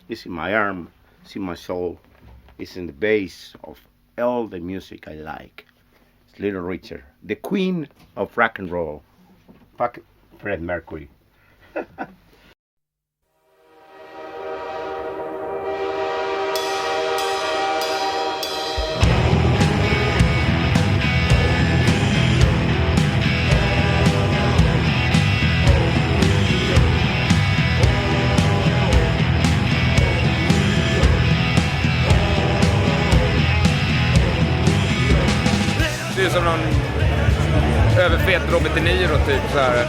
It's in my arm, it's in my soul, it's in the base of all the music I like. It's Little Richard, the queen of rock and roll. Fuck Fred Mercury. Det är som någon överfet Robert De Niro typ så här.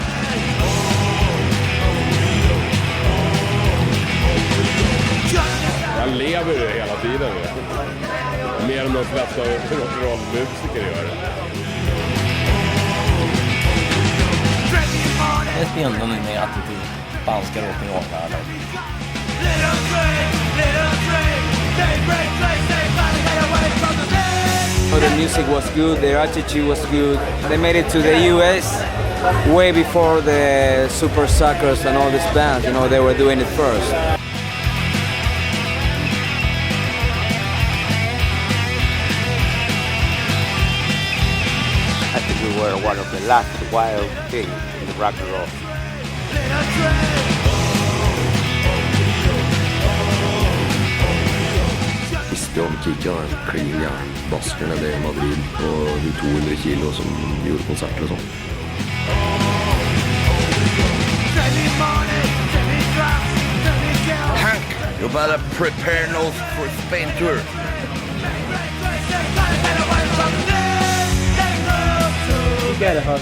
Jag lever ju hela tiden. Mer än de flesta rock'n'roll-musiker gör. Jag spelar nu med attityd spanska rock'n'roll. The music was good, their attitude was good. They made it to the US way before the Super Suckers and all these bands, you know, they were doing it first. I think we were one of the last wild things in the rock and roll. Visste om Kike var en klinga basker nede i Madrid på 200 kilo som gjorde konserter och sånt. Hank, you better prepare notes for Spain tour. You got a hug.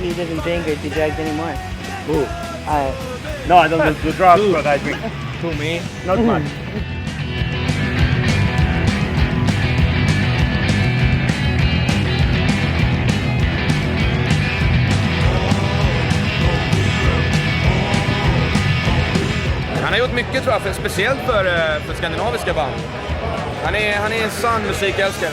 He doesn't drink the drugs anymore. Who? No, I don't do drugs, but I drink. To me? Not much. Han har gjort mycket tror jag, speciellt för skandinaviska band. Han är en sann musikälskare.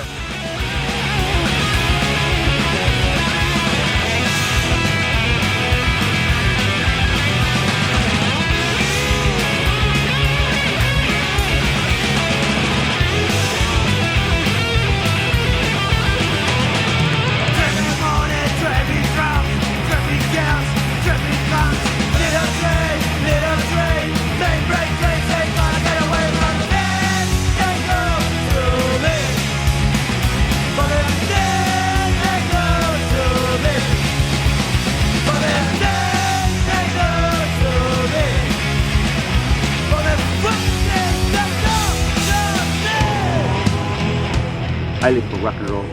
I live for rock and roll.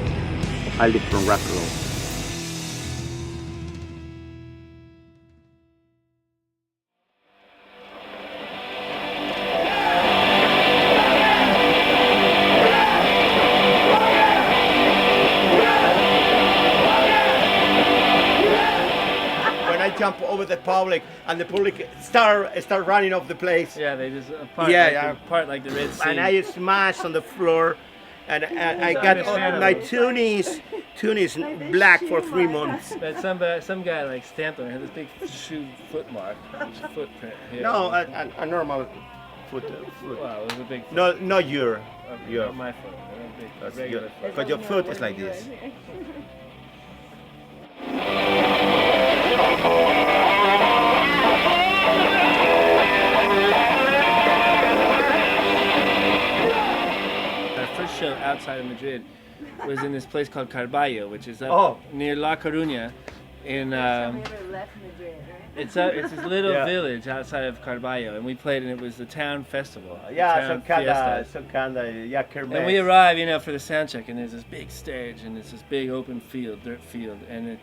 I live for rock and roll. When I jump over the public and the public start running off the place. Yeah, they just apart, apart like the Red Sea. And I smash on the floor. And I got my tunies black for 3 months. But some guy like stamped on it, had this big shoe foot mark, footprint here. No, a normal foot. Wow, it was a big foot. No, not your. Not my foot. A big, regular foot. Because your foot is like this. Show outside of Madrid was in this place called Carballo, which is up near La Coruña. It's this little village outside of Carballo, and we played, and it was the town festival. Some kind of kermesse. And we arrive, for the sound check, and there's this big stage, and it's this big open field, dirt field, and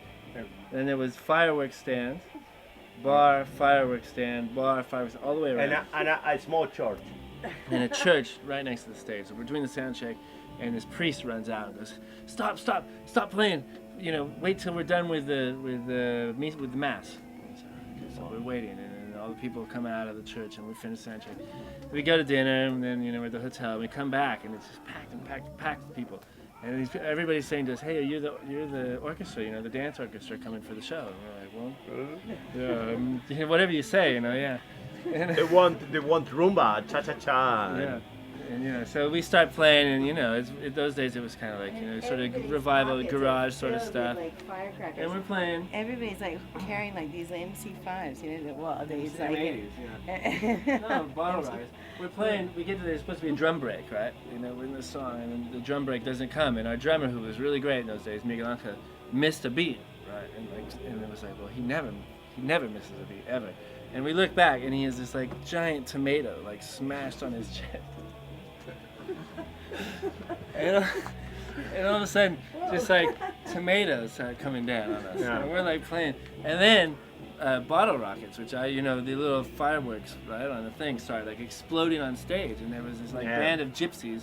there was fireworks stands, fireworks stand, fireworks all the way around. And a small church. And a church right next to the stage. So we're doing the sound check, and this priest runs out and goes, "Stop playing! Wait till we're done with the mass." So we're waiting, and all the people come out of the church, and we finish sound check. We go to dinner, and then we're at the hotel. And we come back, and it's just packed with people. And everybody's saying to us, "Hey, you're the orchestra, the dance orchestra coming for the show." And we're like, "Well, yeah, whatever you say, yeah." They want rumba, cha-cha-cha. Yeah. And so we start playing, and those days it was kind of like sort of revival, garage sort of stuff. Like firecrackers. And we're playing. Everybody's like carrying like these MC5s, it's like 80s, No, bottle rockets. We're playing. We get to there's supposed to be a drum break, right? We're in the song, and the drum break doesn't come, and our drummer, who was really great in those days, Miguel Angel, missed a beat, right? And it was like, well, he never misses a beat ever. And we look back, and he has this like giant tomato like smashed on his chest. And all of a sudden, just like tomatoes start coming down on us. Yeah. And we're like playing, and then bottle rockets, which the little fireworks right on the thing started like exploding on stage, and there was this like band of gypsies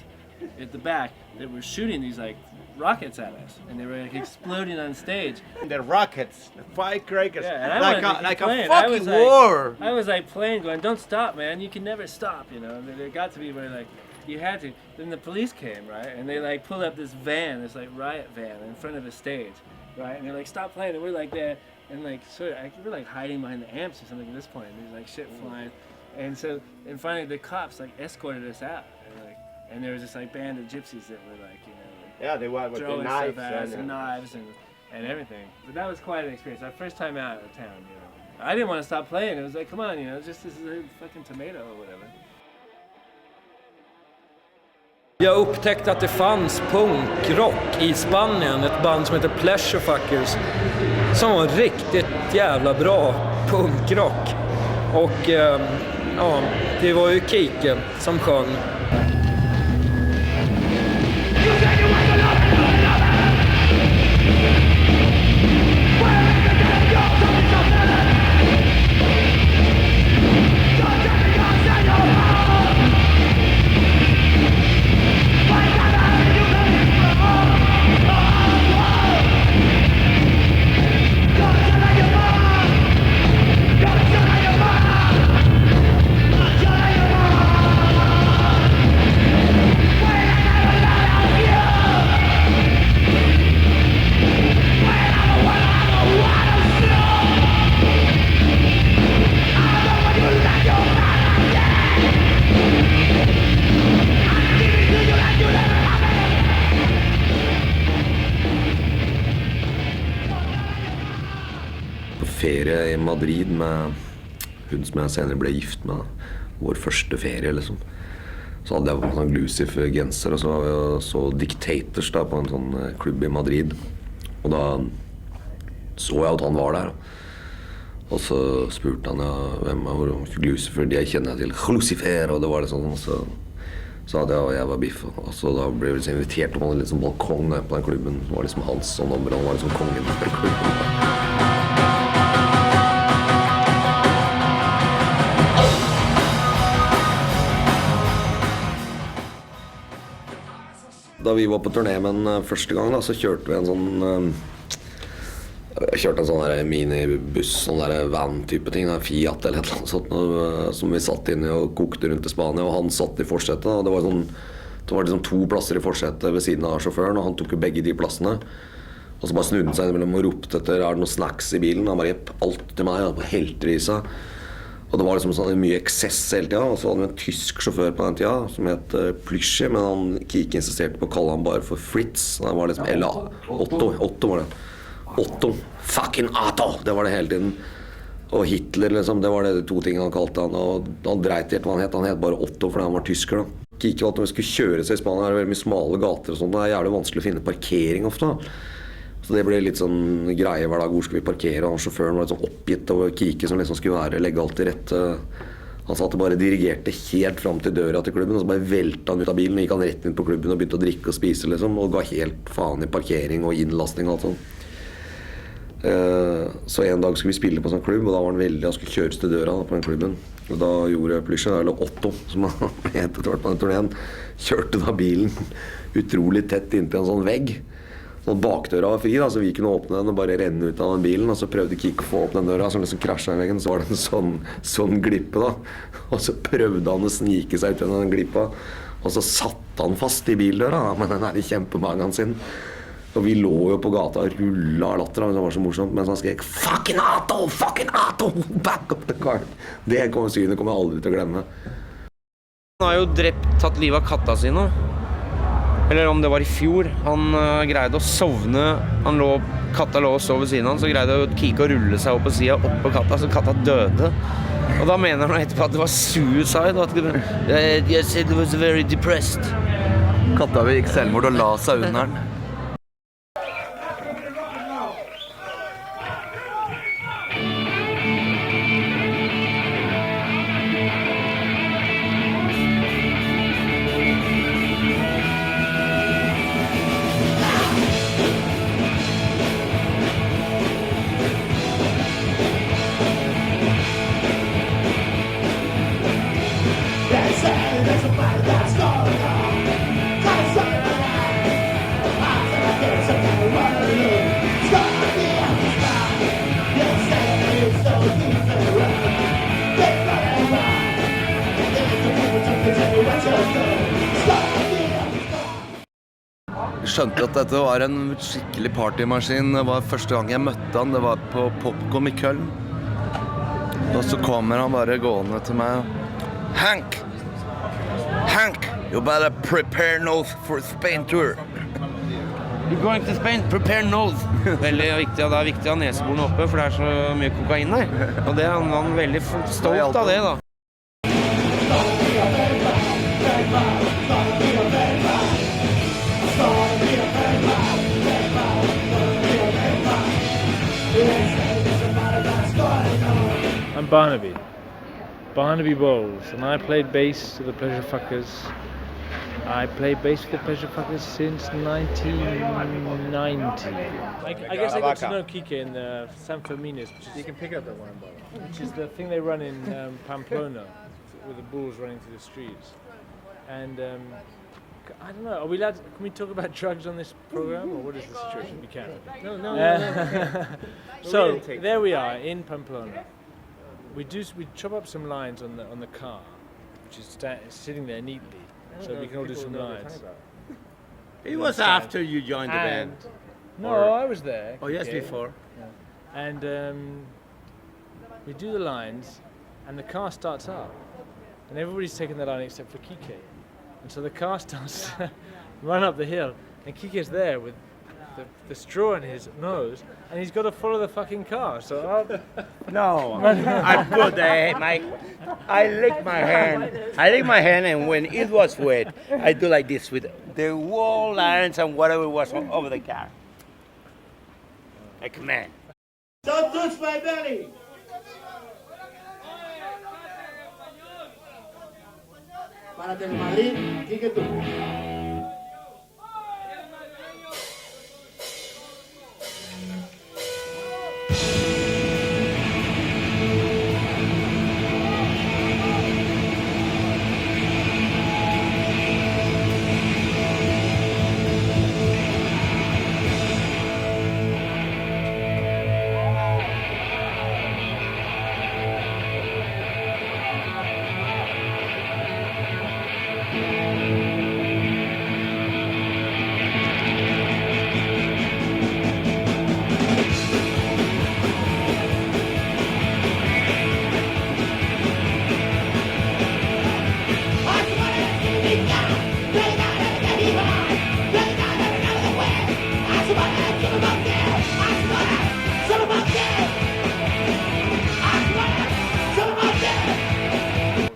at the back that were shooting these like rockets at us, and they were like exploding on stage. The rockets, the firecrackers, and like a fucking war. I was like playing, going, "Don't stop, man! You can never stop." And there got to be where like you had to. Then the police came, right, and they like pulled up this van, this like riot van, in front of the stage, right, and they're like, "Stop playing!" And we're like there, and like we're like hiding behind the amps or something at this point. There's like shit flying, and finally the cops like escorted us out, and there was this like band of gypsies that were like they were with throwing the knives stuff at us, and knives and everything. But that was quite an experience. Our first time out of town, I didn't want to stop playing. It was like, come on, this is a fucking tomato or whatever. Jag upptäckte att det fanns punkrock i Spanien, ett band som heter Pleasurefuckers, som var riktigt jävla bra punkrock. Och det var ju Kike som sjöng. Ferie i Madrid med hun som jeg senere ble gift med. Vår første ferie, liksom. Så hadde jeg på en sånn Lucifer-genser, og så var vi og så Dictators da, på en sånn klubb i Madrid. Og da så jeg at han var der. Og så spurte han hvem var Lucifer, de kjenner jeg til. Lucifer, og det var det sånn. Og så sa jeg at jeg var biff. Og så da ble vi liksom invitert om han hadde liksom balkong der på den klubben. Det var liksom hans sånn nummer, han var liksom kongen på den klubben. Da vi var på turné med den første gang, da, så kjørte vi en sånn der minibuss, sånn der van-type ting, Fiat eller et eller annet sånt, som vi satt inne og kokte rundt i Spania, og han satt i forsetet, og det var liksom 2 plasser i forsetet ved siden av sjåføren, og han tok jo begge de plassene. Og så bare snudde han seg innimellom og ropte etter, det noen snacks i bilen? Han bare, alt til meg, og helter i seg. Og det var liksom sånn mye eksess hele tida, og så hadde vi en tysk sjåfør på den tida som het Plyschi, men han Kike insisterte på å kalle han bare for Fritz. Det var liksom Otto var det. Otto, fucking Otto, det var det hele tiden. Og Hitler liksom, det var det 2 ting han kalte han, og han dreit helt hva han het bare Otto fordi han var tysker da. Kike var at når vi skulle kjøre seg i Spania, det veldig mye smale gater og sånt, det jævlig vanskelig å finne parkering ofte da. Så det ble litt sånn greie hver dag, hvor skal vi parkere, og sjåføren var litt sånn oppgitt over Kike som liksom skulle legge alt til rette. Han sa at det bare dirigerte helt frem til døra til klubben, og så bare velta han ut av bilen, og gikk han rett inn på klubben og begynte å drikke og spise liksom, og ga helt faen i parkering og innlasting og alt sånt. Så en dag skulle vi spille på sånn klubb, og da var han veldig, han skulle kjøres til døra da, på den klubben. Og da gjorde Plyschi, eller Otto, som han het etter hvert på den turneen, kjørte da bilen utrolig tett inntil en sånn vegg. Sånn bakdøra var fri da, så vi kunne åpne den og bare renne ut av den bilen, og så prøvde Kike å få opp den døra, så liksom krasjet den veggen, så var det en sånn glippe da, og så prøvde han å snike seg ut av den glippa, og så satt han fast i bildøra da, med den her kjempemagen sin, Og vi lå jo på gata og rulla av latter, det var så morsomt, mens han skrek fucking Otto, back up the car. Det synet kommer jeg aldri til å glemme. Han har jo tatt livet av katta sine. Eller om det var i fjor. Han greide å sovne. Katta lå og sov ved siden av han, så greide Kike å rulle seg opp på siden, opp på katta, så katta døde. Og da mener han etterpå at det var suicide, at yes, it was very depressed. Katta gikk selvmord og la seg under den. Jeg skjønte at dette var en skikkelig partymaskin. Det var første gang jeg møtte han. Det var på Popcorn i Köln. Og så kommer han bare gående til meg. Hank, you better prepare nose for Spain tour. You're going to Spain, prepare nose. Veldig viktig, og det er viktig å ha neseborene oppe, for det er så mye kokain der. Og det han var veldig stolt av det da. I'm Barnaby Bowles, and I played bass for the Pleasure Fuckers. I played bass for the Pleasure Fuckers since 1990. I guess I got to know Kike in San Fermines, which is, you can pick up that one, which is the thing they run in Pamplona, with the bulls running through the streets. And I don't know, are we allowed? Can we talk about drugs on this program, or what is the situation? We can. No. So there we are in Pamplona. We chop up some lines on the car, which is sitting there neatly, so we can all do some lines. It was after you joined the band. No, I was there. Oh yes, before. Yeah. And we do the lines, and the car starts up, and everybody's taking the line except for Kike. And so the car starts to run up the hill, and Kike's there with the straw in his nose, and he's got to follow the fucking car. So no, I'm good. I lick my hand, and when it was wet, I do like this with the wall lines and whatever was over the car. Like a man. Don't touch my belly. Párate en Madrid, Kike Turmix.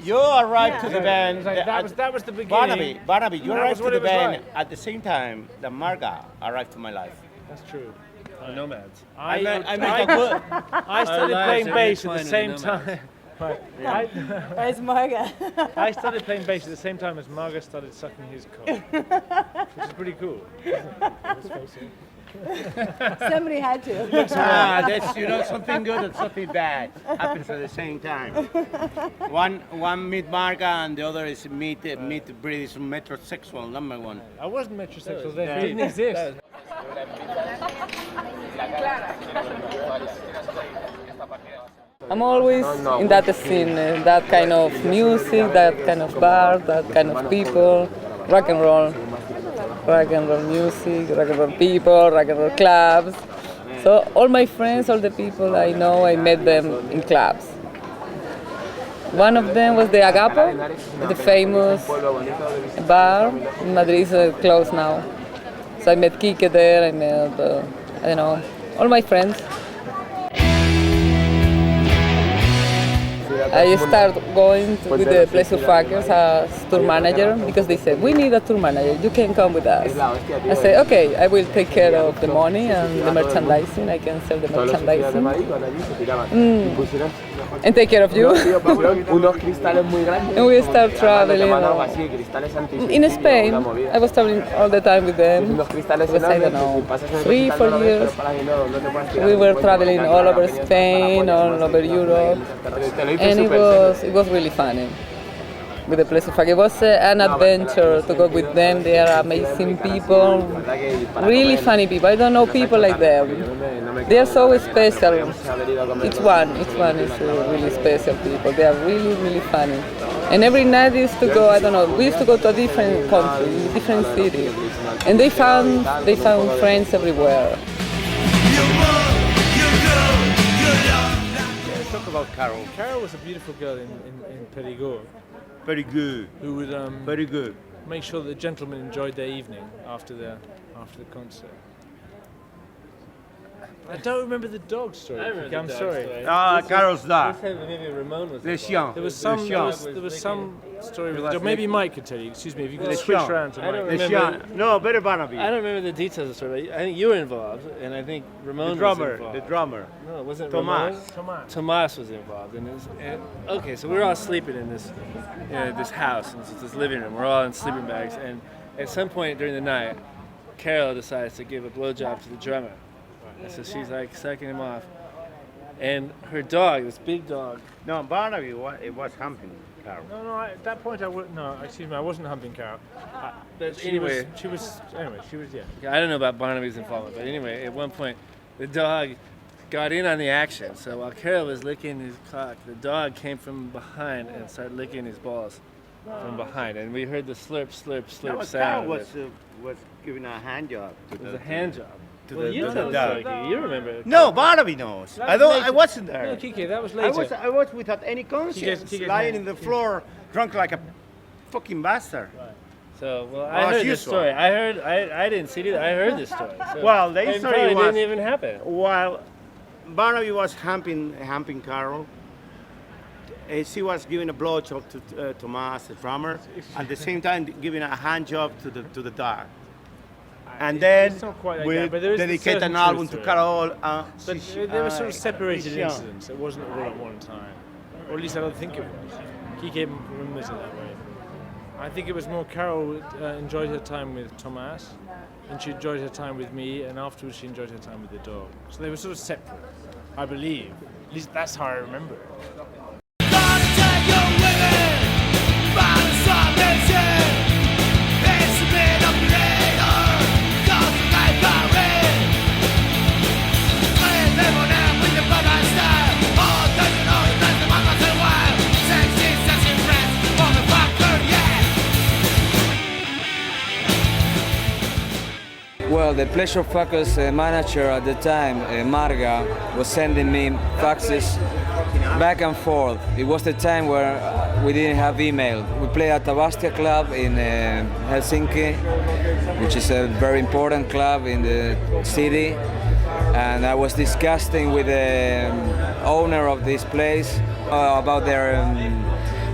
You arrived to the band. That was the beginning. Barnaby, you arrived to the band at the same time that Marga arrived to my life. That's true. Nomads. I started playing bass at the same time. Where's Marga? I started playing bass at the same time as Marga started sucking his cock, which is pretty cool. Let's face it. Somebody had to. That's something good and something bad happens at the same time. One meet Marga and the other is meet British metrosexual number one. I wasn't metrosexual then. It didn't exist. I'm always in that scene, that kind of music, that kind of bar, that kind of people, rock and roll. rock and roll music, rock and roll people, rock and roll clubs. So all my friends, all the people I know, I met them in clubs. One of them was the Agapo, the famous bar in Madrid, is closed now. So I met Kike there, I met, I don't know, all my friends. I started going with the Pleasure Fuckers as tour manager because they said, we need a tour manager, you can come with us. I said, okay, I will take care of the money and the merchandising, I can sell the merchandising. And take care of you. And we start traveling. In Spain, I was traveling all the time with them. Because I don't know, 3-4 years. We were traveling all over Spain, all over Europe. And it was really funny with the Pleasure Fuck. It was an adventure to go with them. They are amazing people, really funny people. I don't know people like them. They are so special. Each one is really special people. They are really, really funny. And every night we used to go, I don't know, we used to go to a different country, different city. And they found friends everywhere. Talk about Carol. Carol was a beautiful girl in Perigord. Very good. Who would Very good. make sure that the gentlemen enjoyed their evening after the concert. I don't remember the dog story. I'm sorry. Carol's dog. Maybe Ramon was Le chien. There was some story with the dog. Maybe Mike could tell you. Excuse me, if you could switch around to Mike. Le chien. No, better Barnaby. I don't remember the details of the story. I think you were involved, and I think Ramon was involved. The drummer. No, it wasn't Tomas. Ramon. Tomas was involved. Okay, so we were all sleeping in this house, in this living room. We're all in sleeping bags, and at some point during the night, Carol decides to give a blowjob to the drummer. And so she's like sucking him off. And her dog, this big dog. No, Barnaby, it was humping Carol. No, at that point I wasn't humping Carol. She was, yeah. I don't know about Barnaby's involvement, but anyway, at one point, the dog got in on the action. So while Carol was licking his cock, the dog came from behind and started licking his balls from behind. And we heard the slurp, slurp, slurp sound. Carol was giving a hand job. It was a hand job. You tell the story. You remember? No, Barnaby knows. I wasn't there. No, Kike, that was later. I was without any conscience, lying in the floor, drunk like a fucking bastard. Right. So, I heard this story. I didn't see it. I heard this story. So well, the story didn't even happen. While Barnaby was humping Carol, she was giving a blowjob to Tomas, the drummer, at the same time giving a hand job to the dog. And then we dedicate an album to Carol. But they were sort of separated incidents. It wasn't all at one time. Or at least I don't think it was. Kike remembers it that way. I think it was more Carol enjoyed her time with Tomas, and she enjoyed her time with me, and afterwards she enjoyed her time with the dog. So they were sort of separate, I believe. At least that's how I remember it. Well, the Pleasure Fuckers manager at the time, Marga, was sending me faxes back and forth. It was the time where we didn't have email. We played at Tabastia Club in Helsinki, which is a very important club in the city. And I was discussing with the owner of this place about their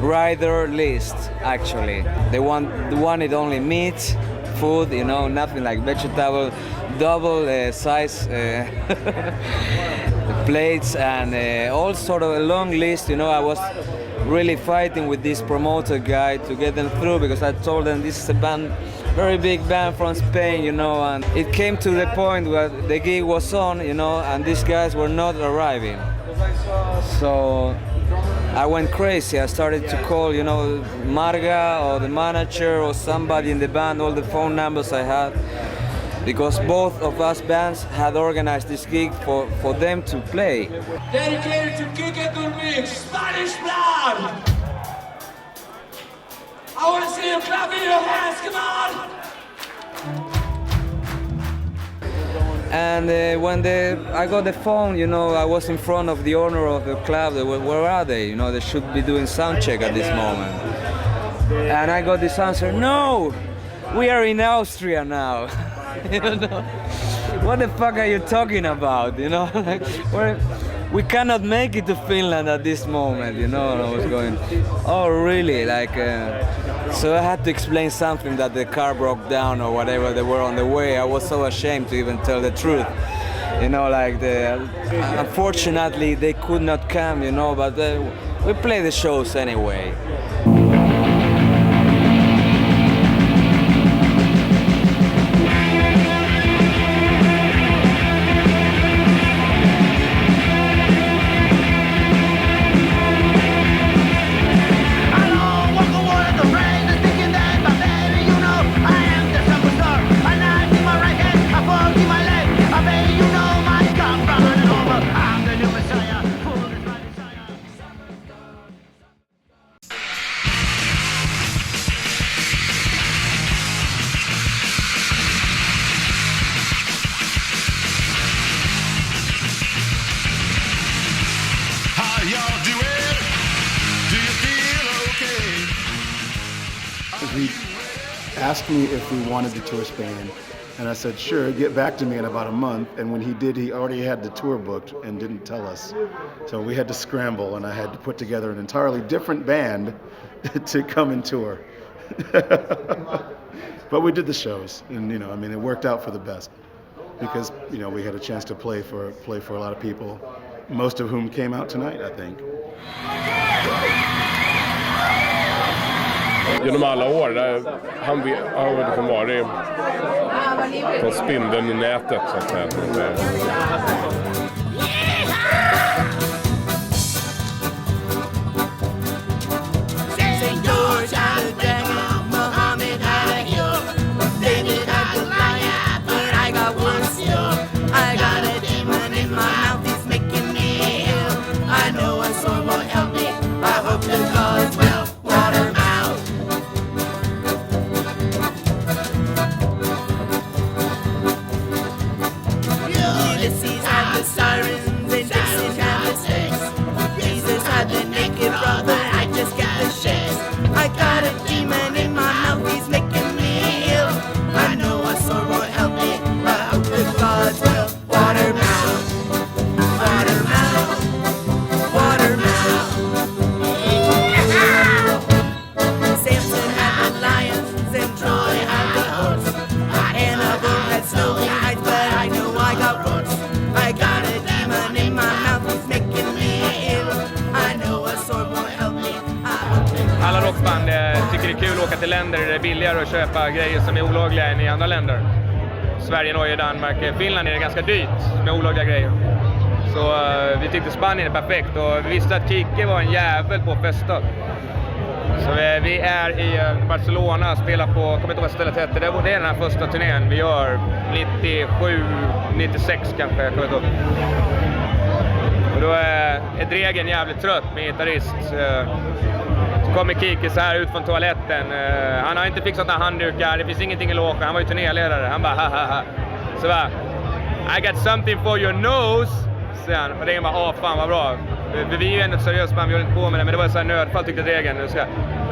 rider list, actually. They wanted only meat, food, nothing like vegetable, double size plates, and all sort of a long list. I was really fighting with this promoter guy to get them through, because I told them this is a band, very big band from Spain, and it came to the point where the gig was on, and these guys were not arriving. So I went crazy. I started to call, Marga or the manager or somebody in the band, all the phone numbers I had, because both of us bands had organized this gig for them to play. Dedicated to Kike Turmix, Spanish blood! I want to see you clapping your hands, come on! And when I got the phone, you know, I was in front of the owner of the club. Where are they? You know, they should be doing sound check at this moment. And I got this answer: no, we are in Austria now. You know, what the fuck are you talking about? You know, like, we cannot make it to Finland at this moment. You know, and I was going, oh really? Like, so I had to explain something that the car broke down or whatever. They were on the way. I was so ashamed to even tell the truth. You know, like unfortunately they could not come. You know, but we play the shows anyway. He asked me if we wanted to tour Spain, and I said, sure, get back to me in about a month. And when he did, he already had the tour booked and didn't tell us. So we had to scramble, and I had to put together an entirely different band to come and tour. But we did the shows, and you know, I mean, it worked out for the best because you know we had a chance to play for a lot of people, most of whom came out tonight, I think. Genom alla år där han har liksom varit på spindeln i nätet så att säga. Alla rockband tycker det är kul att åka till länder där det är billigare att köpa grejer som är olagliga än i andra länder. Sverige, Norge, Danmark, Finland är det ganska dyrt med olagliga grejer. Så vi tyckte Spanien är perfekt och vi visste att Kike var en jävel på festa. Så vi är i Barcelona och spelar på, kommer inte ihåg vad stället hette, det är den här första turnén vi gör 97, 96 kanske, jag kommer inte ihåg. Och då är Dregen jävligt trött med gitarrist. Så kommer Kike så här ut från toaletten. Han har inte fixat några handdukar, det finns ingenting i logen, han var ju turnéledare. Han bara hahaha. Så bara, I got something for your nose. Sen, och Dregen bara, fan vad bra. Vi är ju ändå ett seriöst band, vi håller inte på med det, men det var så här nödfall tyckte Dregen. Nu ska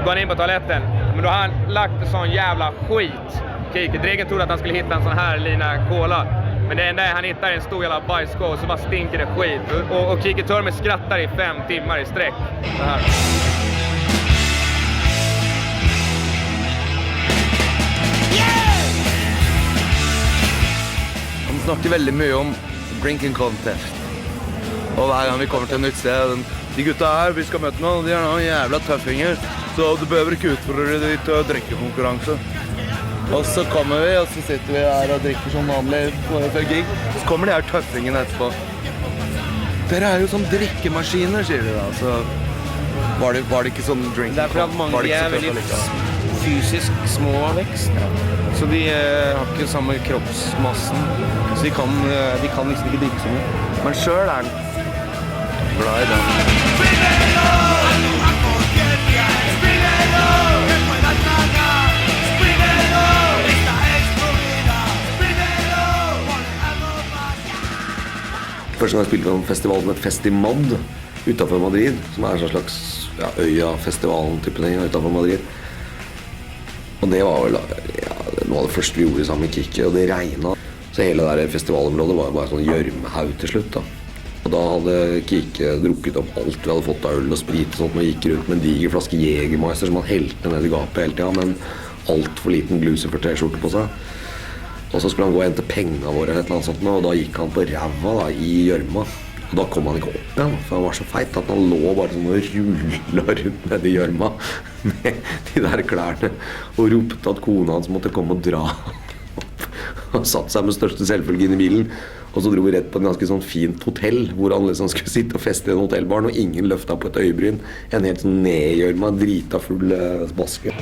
gå han in på toaletten. Men då har han lagt en sån jävla skit. Kike, Dregen trodde att han skulle hitta en sån här lina cola. Men det enda han hittar är en stor jävla bajsskål, så bara stinker det skit. Och Kike Turmix skrattar i 5 timmar i sträck. Så här. Han snakker veldig mye om drinking contest. Og hver gang vi kommer til et nytt sted, de gutta her, vi skal møte noen, de er noen jævla tøffinger, så du behøver ikke utfordre de til drikkekonkurranse. Og så kommer vi, og så sitter vi her og drikker som vanlig for gig. Så kommer de her tøffingene etterpå. Dere er jo som drikkemaskiner, sier de da. Så var det ikke sånn drinking. Det er for at mange er veldig fysisk små av vekst. Så de har ikke samme kroppsmassen. Så de kan liksom ikke drikke så mye. Men selv er den glad i den. Første gang jeg spilte på en festival som het Festimad utenfor Madrid, som en slags øya-festivalen-type ting utenfor Madrid. Og det var vel noe av det første vi gjorde sammen med Kike, og det regnet. Så hele det festivalområdet var jo bare sånn gjørmehaug til slutt da. Og da hadde Kike drukket opp alt vi hadde fått av øl og sprit og sånt, og gikk rundt med en diger flaske Jegermeister som han helte ned i gapet hele tiden, med en alt for liten Lucifer T-skjorte på seg. Og så skulle han gå og hente pengene våre eller et eller annet sånt, og da gikk han på ræva da, i gjørma. Og da kom han ikke opp igjen, for han var så feit at han lå bare sånn og rullet rundt nede i gjørma med de der klærne, og ropte at kona hans måtte komme og dra opp. Han satt seg med største selvfølge inn i bilen, og så dro vi rett på en ganske sånn fint hotell, hvor han liksom skulle sitte og feste i en hotellbarn, og ingen løftet på et øyebryn. En helt sånn nedgjørma, drita full baske.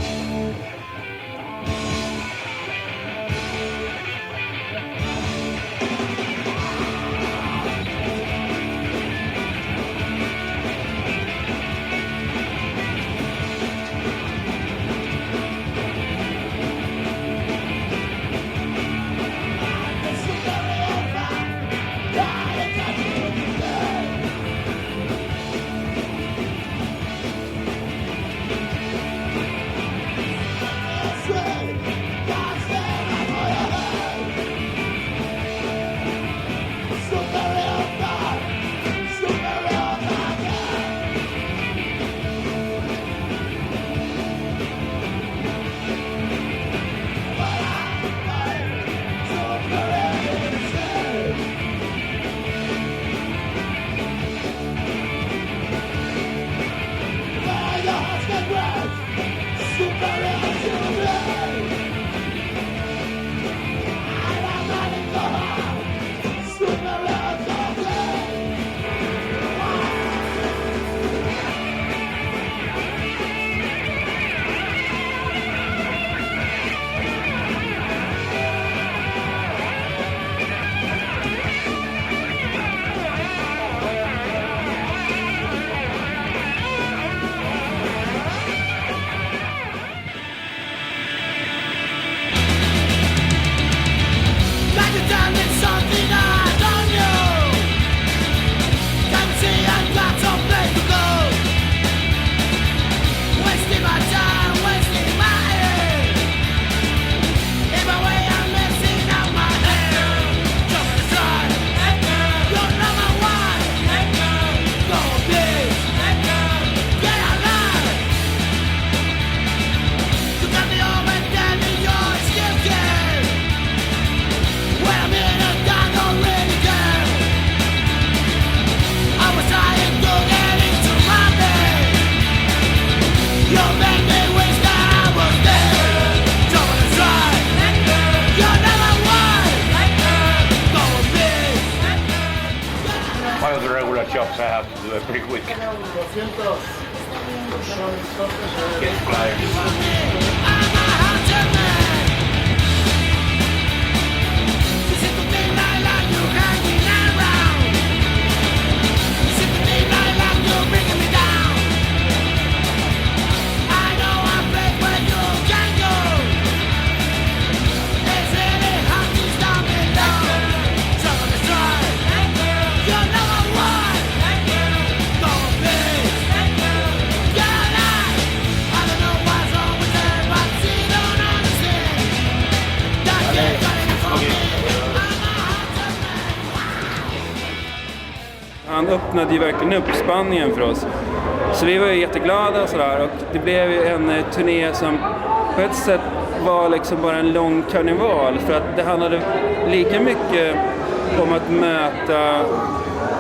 Jobs I have to do it pretty quick. Get Han öppnade ju verkligen upp Spanien för oss. Så vi var ju jätteglada och sådär. Och det blev ju en turné som på ett sätt var liksom bara en lång karneval. För att det handlade lika mycket om att möta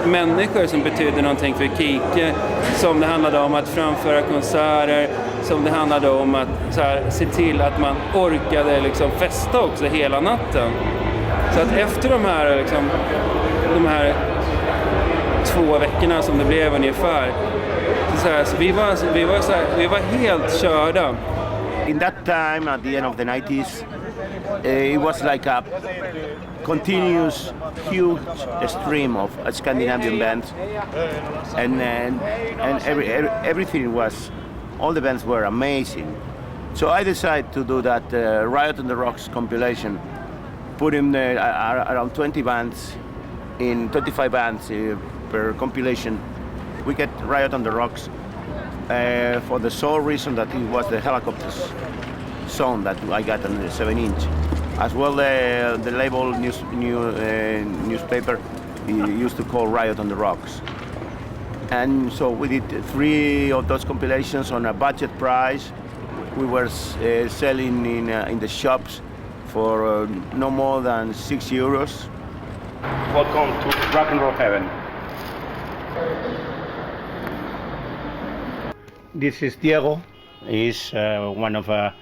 människor som betyder någonting för Kike. Som det handlade om att framföra konserter. Som det handlade om att så här, se till att man orkade liksom festa också hela natten. Så att efter de här 2 veckorna som det blev ungefär. Så vi var helt körda. In that time, at the end of the 90s, it was like a continuous, huge stream of Scandinavian bands, and everything was, all the bands were amazing. So I decided to do that Riot on the Rocks compilation, put in around 20 bands in 25 bands per compilation. We get Riot on the Rocks for the sole reason that it was the Helicopters song that I got on the 7-inch. As well, the label newspaper used to call Riot on the Rocks. And so we did 3 of those compilations on a budget price. We were selling in the shops for no more than €6. Welcome to rock and roll heaven. This is Diego. He's one of the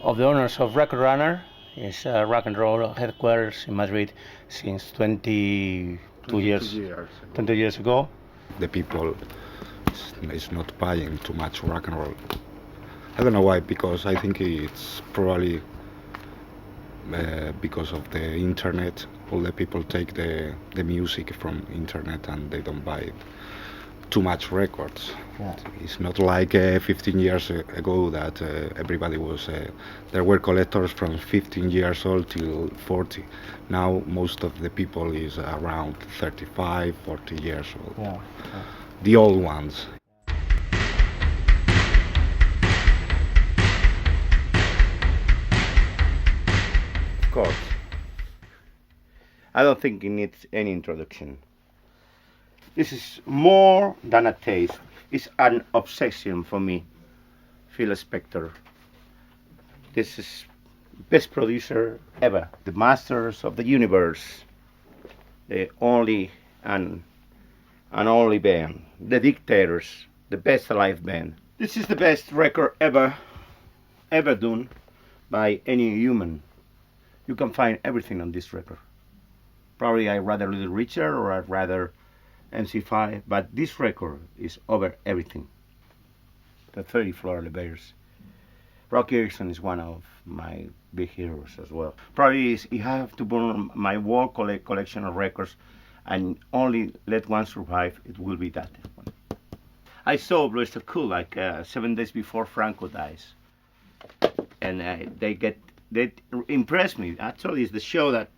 owners of Record Runner. He's rock and roll headquarters in Madrid since 20 years ago. The people is not buying too much rock and roll. I don't know why, because I think it's probably because of the internet. All the people take the music from internet and they don't buy too much records. Yeah. It's not like 15 years ago that everybody was, there were collectors from 15 years old till 40. Now most of the people is around 35, 40 years old. Yeah. Yeah. The old ones. Of course. I don't think it needs any introduction. This is more than a taste. It's an obsession for me. Phil Spector. This is best producer ever. The masters of the universe. The only and only band. The Dictators. The best alive band. This is the best record ever done by any human. You can find everything on this record. Probably I'd rather Little Richard or I'd rather MC5, but this record is over everything. The 30 Floor Elevators. Rocky Erickson is one of my big heroes as well. Probably if I have to burn my whole collection of records and only let one survive, it will be that one. I saw Blue Oyster Cult like 7 days before Franco dies. And they impressed me. Actually, it's the show that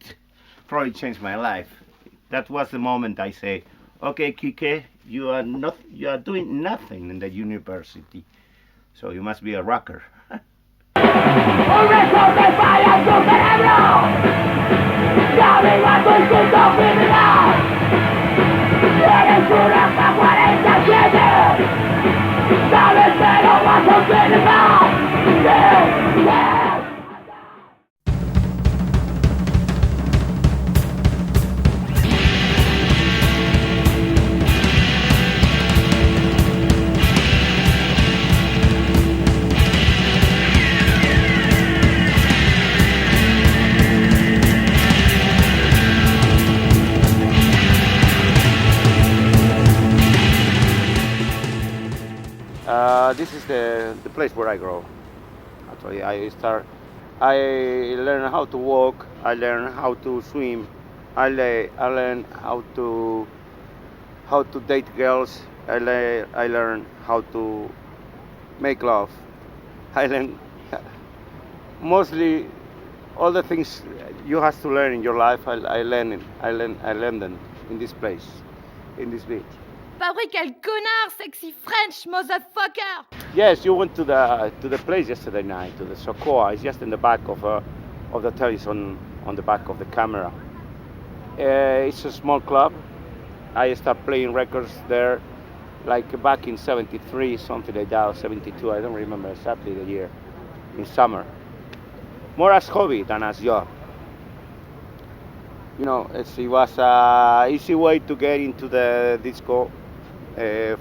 probably changed my life. That was the moment I say, okay, Kike, you are doing nothing in the university, so you must be a rocker. This is the place where I grow. Actually, I learn how to walk, I learn how to swim, I learn how to date girls, I learn how to make love. I learn mostly all the things you have to learn in your life. I learn them in this place, in this beach. Pas vrai, quel connard, sexy French motherfucker! Yes, you went to the place yesterday night, to the Sokoa. It's just in the back of the television, on the back of the camera. It's a small club. I started playing records there, like back in '73, something like that, or '72. I don't remember exactly the year. In summer, more as hobby than as job. You know, it was an easy way to get into the disco.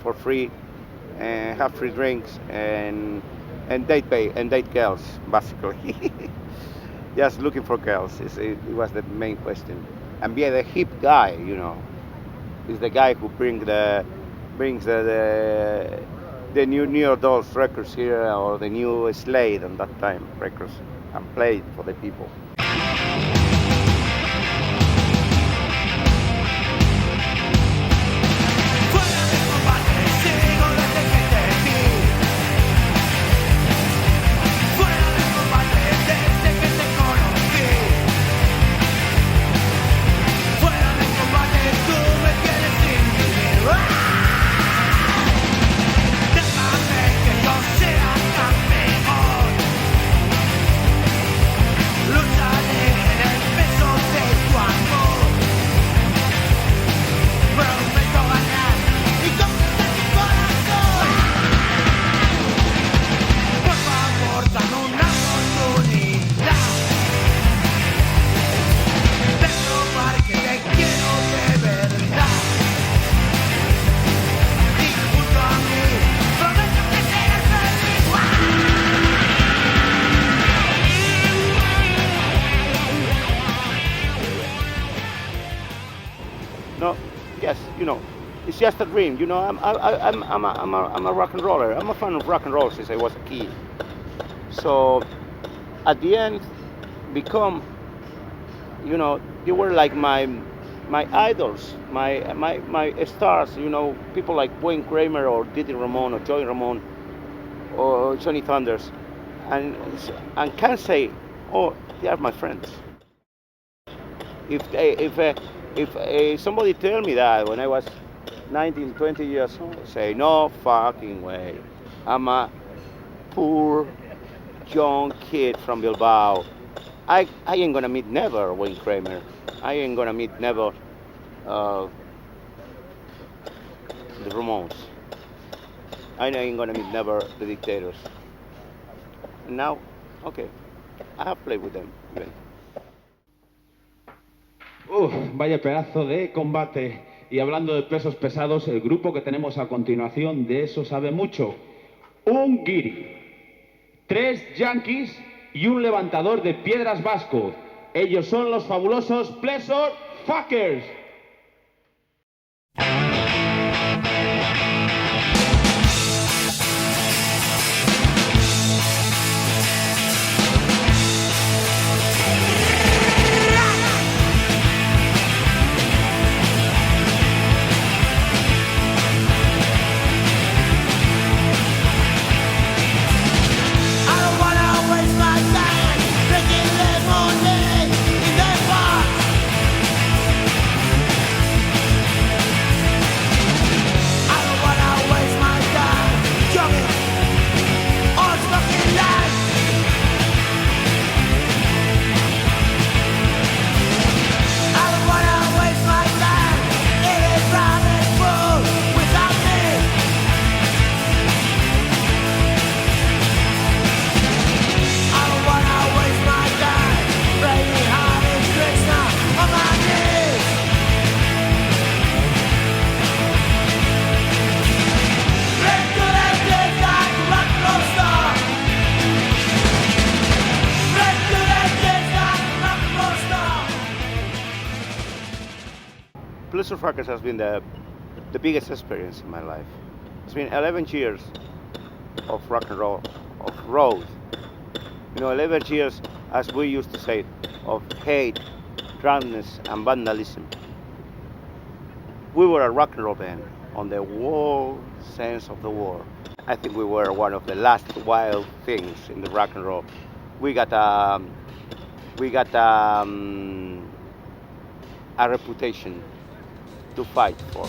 For free, and have free drinks and date girls, basically. Just looking for girls. It was the main question. And be the hip guy, you know, is the guy who brings the new Dolls records here, or the new Slade on that time records, and play it for the people. it's just a dream. I'm a rock and roller. I'm a fan of rock and roll since I was a kid. So at the end, become, you were like my idols, my stars. People like Wayne Kramer or Didi Ramon or Joey Ramon or Johnny Thunders, and can say, oh, they are my friends. If somebody tell me that when I was 19, 20 years old, say, no fucking way. I'm a poor young kid from Bilbao. I ain't gonna meet never Wayne Kramer. I ain't gonna meet never the Ramones. I ain't gonna meet never the Dictators. And now, okay, I have played with them. Even. Vaya pedazo de combate. Y hablando de pesos pesados, el grupo que tenemos a continuación de eso sabe mucho. Un guiri, 3 yankees y un levantador de piedras vasco. Ellos son los fabulosos Pleasure Fuckers. Pleasure Fuckers has been the biggest experience in my life. It's been 11 years of rock and roll, of road. 11 years, as we used to say, of hate, drunkenness, and vandalism. We were a rock and roll band on the whole sense of the word. I think we were one of the last wild things in the rock and roll. We got a reputation to fight for.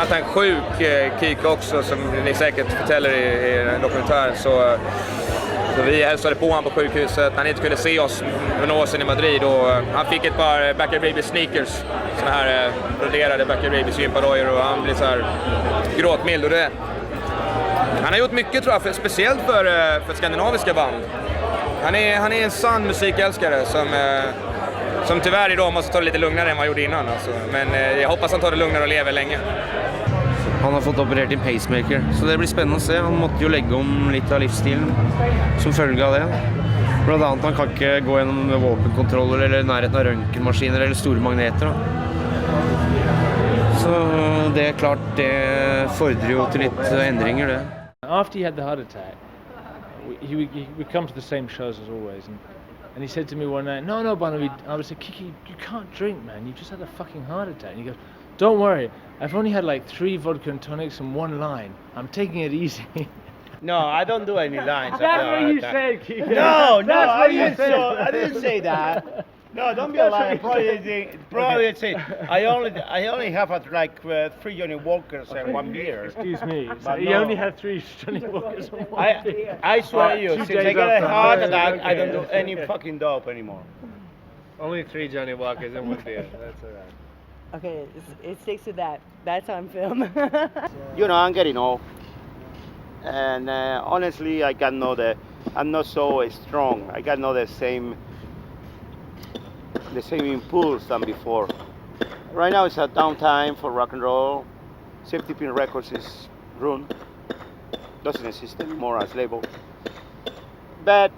att han är sjuk, Kike också, som ni säkert förtäller i dokumentären, så vi hälsade på honom på sjukhuset. Han inte kunde se oss för några år sedan i Madrid, och han fick ett par Backyard Baby sneakers, såna här broderade Backyard Baby gympadojor, och han blev så här gråtmild. Och han har gjort mycket, tror jag, speciellt för skandinaviska band. Han är en sann musikälskare som tyvärr idag måste ta det lite lugnare än vad han gjorde innan. Alltså. Men jag hoppas han tar det lugnare och lever länge. Han har fått operert en pacemaker, så det blir spennende å se. Han måtte jo legge om litt av livsstilen som følge av det. Blant annet han kan ikke gå gjennom våpenkontroller eller nærheten av røntgenmaskiner eller store magneter. Så det klart, det fordrer jo til litt endringer, det. After he had the heart attack, he would come to the same shows as always, and he said to me one night, no, Bono, I was like, Kike, you can't drink, man, you just had a fucking heart attack. And he goes, don't worry, I've only had like 3 vodka and tonics and 1 line. I'm taking it easy. No, I don't do any lines. That's what you said, Kike. No, I didn't say that. No, don't be a liar. Probably say I only have like 3 Johnny Walkers and 1 beer. Excuse me. But He no. only had 3 Johnny Walkers and 1 beer. I swear you, 2 since I days got a after. heart attack, I don't do Okay. any fucking dope anymore. Only 3 Johnny Walkers and 1 beer. That's all right. Okay, it sticks to that. That's on film. You know, I'm getting old, and honestly, I'm not so strong. I got not the same impulse than before. Right now it's a downtime for rock and roll. Safety Pin Records is ruined. Doesn't exist anymore as label. But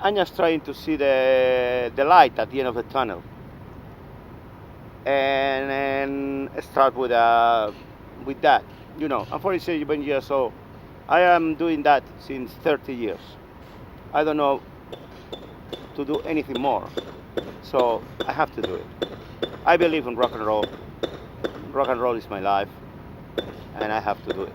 I'm just trying to see the light at the end of the tunnel. And start with that. You know, I'm 47 years old. I am doing that since 30 years. I don't know to do anything more. So I have to do it. I believe in rock and roll. Rock and roll is my life, and I have to do it.